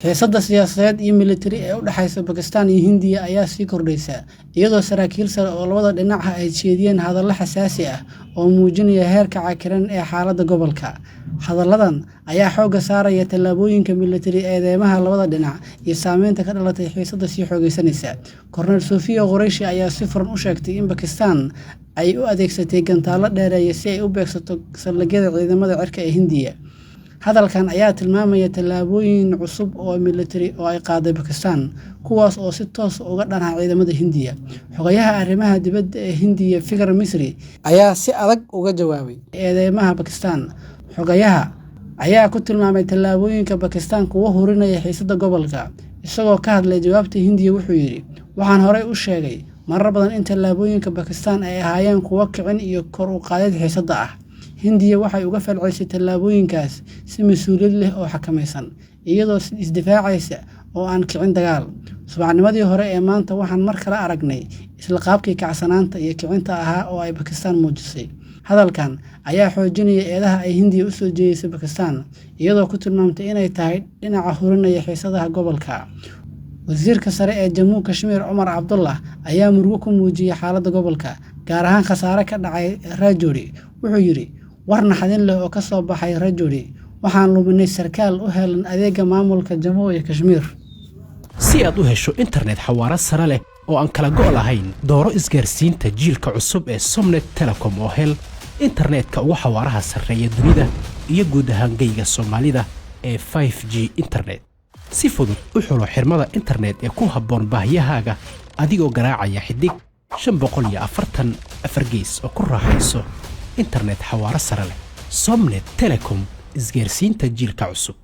xiisadda siyaasadeed iyo militari ee u dhaxaysa Pakistan iyo Hindiya ayaa sii kordhaysa iyadoo saraakiil sare oo labada dhinac ay jeediyeen hadallo xasaasi ah oo muujinaya heerka cakiran ee xaaladda gobolka. Hadalladan ayaa xoogga saaraya tallaabooyinka militari ee eedeymaha labada dhinac iyo saameynta ka dhalatay xiisadda sii xoogaysanaysa. Korneyl Sofia Qureshi ayaa si furan u sheegtay in Pakistan ay u adeegsatay gantaalo dheereeya si ay u beegsato saldhigyada ciidamada cirka ee Hindiya. Hadalkan ayaa tilmaamaya tallaabooyin cusub oo militari oo ay qaaday Pakistan, kuwaas oo si toos uga dhanaa ciidamada Hindiya. Xogayaha arrimaha dibadda ee Hindiya Fikar Misri ayaa si adag uga jawaabay eedeymaha Pakistan. Xogayaha ayaa ku tilmaamay tallaabooyinka Pakistan kuwa hurinaya xiisadda gobolka. Isagoo ka hadlay jawaabta Hindiya wuxuu yiri, "Waxaan horey u sheegay marar badan in tallaabooyinka Pakistan ay ahaayeen kuwo kicin iyo kor u qaadid xiisadda ah. Hindiya waxay uga falcelisay tallaabooyinkaas si mas'uuliyad leh oo xakamaysan, iyadoo isdifaacaysa oo aan kicin dagaal. Subaxnimadii hore ee maanta waxaan mar kale aragnay isla qaabkii kacsanaanta iyo kicinta ahaa oo ay Pakistan muujisay." Hadalkan ayaa xoojinaya eedaha ay Hindiya u soo jeedisay Pakistan, iyadoo ku tilmaamtay inay tahay dhinaca hurinaya xiisadaha gobolka. Wasiirka sare ee Jammu Kashmir Omar Abdullah ayaa murugo ku muujiyay xaaladda gobolka, gaar ahaan khasaare ka dhacay Rajouri. Wuxuu yiri, "War naxdin leh oo ka soo baxay Rajouri. Waxaan luminay sarkaal u helan adeegga maamulka Jammu iyo Kashmir." Si aad u hesho internet xawaare sare leh oo aan kala go' lahayn, dooro isgaarsiinta jiilka cusub ee Somnet Telecom oo hel internetka ugu xawaaraha sarreeya dunida iyo guud ahaan geyga Soomaalida ee 5G internet. Si fudud u xulo xirmada internet ee ku habboon baahiyahaaga adigoo garaacaya xidig 544 gees oo ku raaxayso internet xawaare sare leh. Somnet Telecom, isgaarsiinta jiilka cusub.